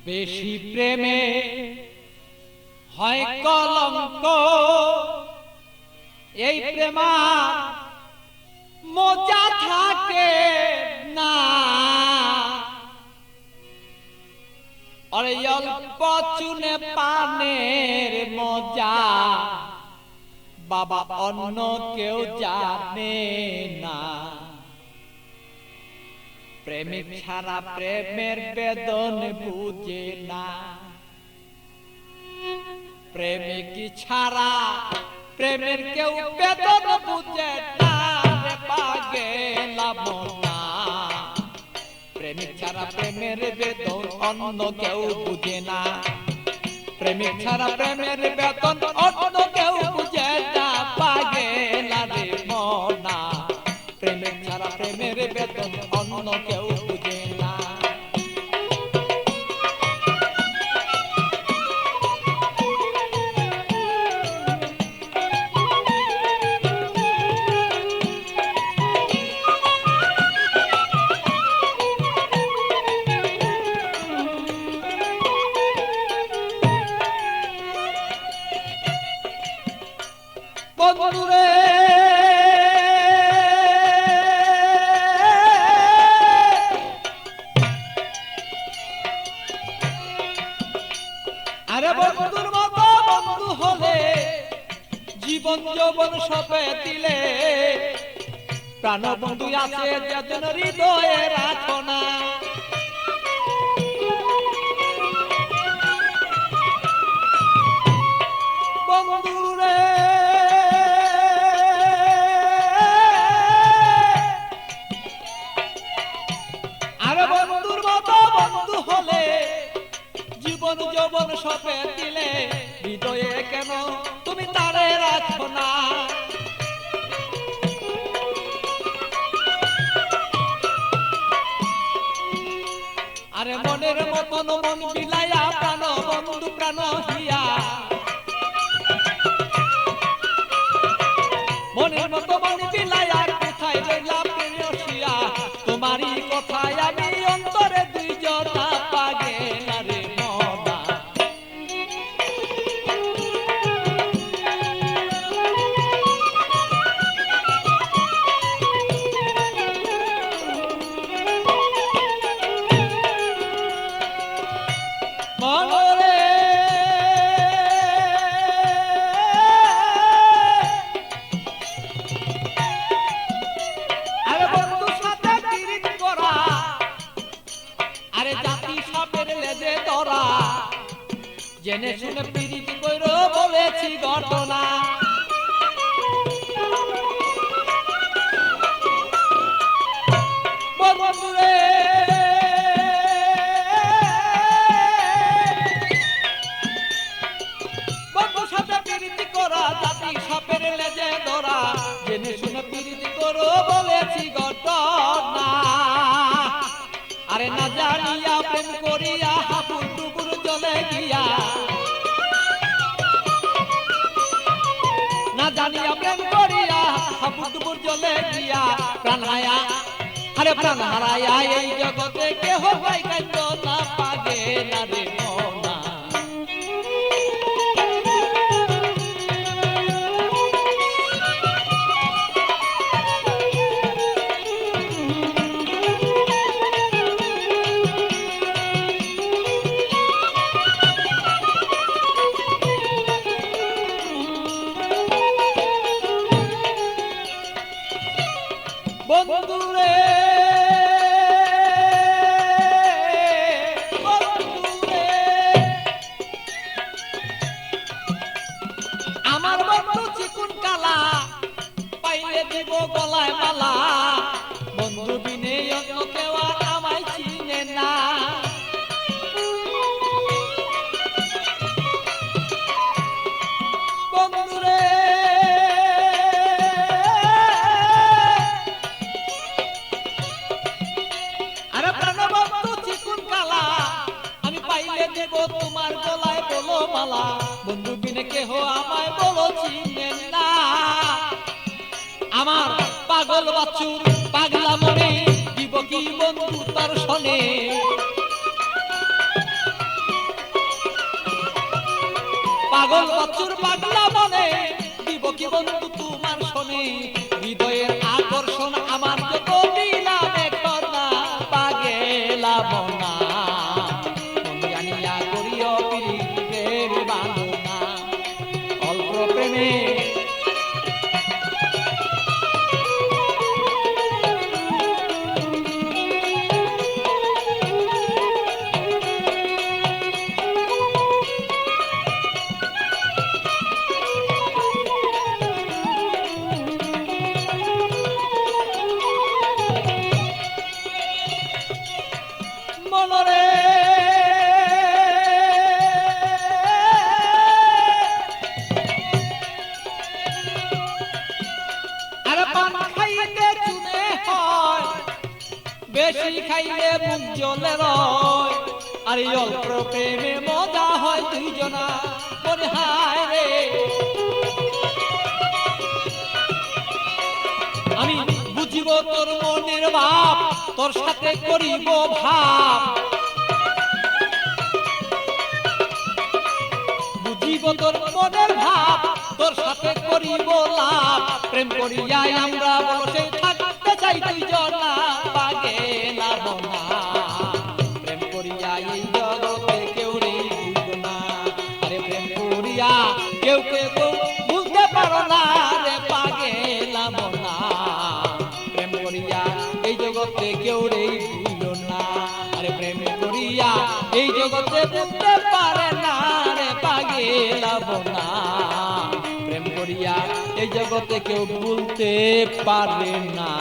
বেশি প্রেমে হয় কলঙ্ক, এই প্রেমা মজা থাকে না। আরে অল্প চুনে পানের মজা বাবা অন্য কেউ জানে না। প্রেমিক ছাড়া প্রেমের বেদন বুঝে না। প্রেমিক ছাড়া প্রেমের কেউ বেদন বুঝে না রে পাগেলা মনা। প্রেমিক ছাড়া প্রেমের বেদন অন্য কেউ বুঝে না। প্রেমিক ছাড়া প্রেমের বেদন অন্য কেউ বুঝে না পাগেলা রে মনা। প্রেমিক ছাড়া প্রেমের বেদন অন্য কেউ বুঝে না। বন্ধুরে আরে বন্ধুর মতো বন্ধু হলে জীবন যৌবন সপে দিলে। প্রাণ বন্ধু আছে যেদিন হৃদয়ে রাখো না। বন্ধুরে আরে বন্ধুর মতো বন্ধু হলে জীবন যৌবন সপে দিলে। হৃদয়ে কেন তুমি তারে রাখো না। আরে মনের মতন মন বিলাইয়া প্রাণ বন্ধু প্রাণ হিয়া। মনের মতো মন বিলাইয়া কোথায় রইলা প্রেয়সিয়া। তোমারই কথায় আমি অন্তরে দুই জনা পাগেলা রে মনা। মনরে আরে বন্ধু সাথে পিরিত করা, আরে জাতি সাপের লেজে ধরা। জেনে শুনে পিরিত কইরো বলেছি ঘটনা। বন্ধুরে বন্ধু সাথে পিরিত করা, জাতি সাপের লেজে ধরা। জেনে শুনে পিরিত করো বলেছি ঘটনা। আরে না জানিয়া প্রেম করিয়া হাবুর ডুবুর জলে গিয়া। না জানিয়া প্রেম করিয়া হাবুর ডুবুর জলে গিয়া। প্রাণ হায়া আরে প্রাণ হারায়া এই জগতে কেহ পাই কাইন্দ না পাগেলা রে মনা। বন্ধুরে বন্ধুরে আমার বন্ধু চিকুন কালা, পাইলে দিব গলায় মালা। বন্ধু বিনে অন্য কেউ আমায় চিনে না। বন্ধুরে আরে প্রাণবন্ধু চিকুন কালা, আমি পাইলে দেব তোমার গলায় বলো মালা। বন্ধু বিনে কেহ আমায় বলো চিনে না। আমার পাগল বাছুর পাগলা মনে দিব কি বন্ধু তার শোনে। বাচ্চুর পাগলা মনে দিব কি বন্ধু তোমার শোনে হৃদয়ের আকর্ষণ আমার যত দিলাম এখন না পাগেলা মনা মন জানিয়া করিও পিরিতের বাঁধনা অল্প প্রেমে মনরে আর পান খাইতে চুনে হয় বেশি খাইলে মুখ জ্বলে রয় আর এই অল্প প্রেমে মজা হয় দুইজনা মনে হায় রে আমি বুঝিব তোর মনের ভাব তোর সাথে করিব ভাব বুঝিব তোর মনের ভাব তোর সাথে করিব লাভ প্রেম করিয়াই আমরা বসে থাকতে চাই দুইজনা পাগেলা মনা প্রেম করিয়াই এই জগতে কেউ রে বুঝব না আরে প্রেম করিয়া কেউ কেউ বুঝতে পারো না রে পাগেলা মনা প্রেম করিয়া এই জগতে কেউ রে বুঝল না আরে প্রেম করিয়া এই জগতে বুঝতে পারে না রে পাগেলা মনা প্রেম করিয়া এই জগতে কেউ ভুলতে পারে না।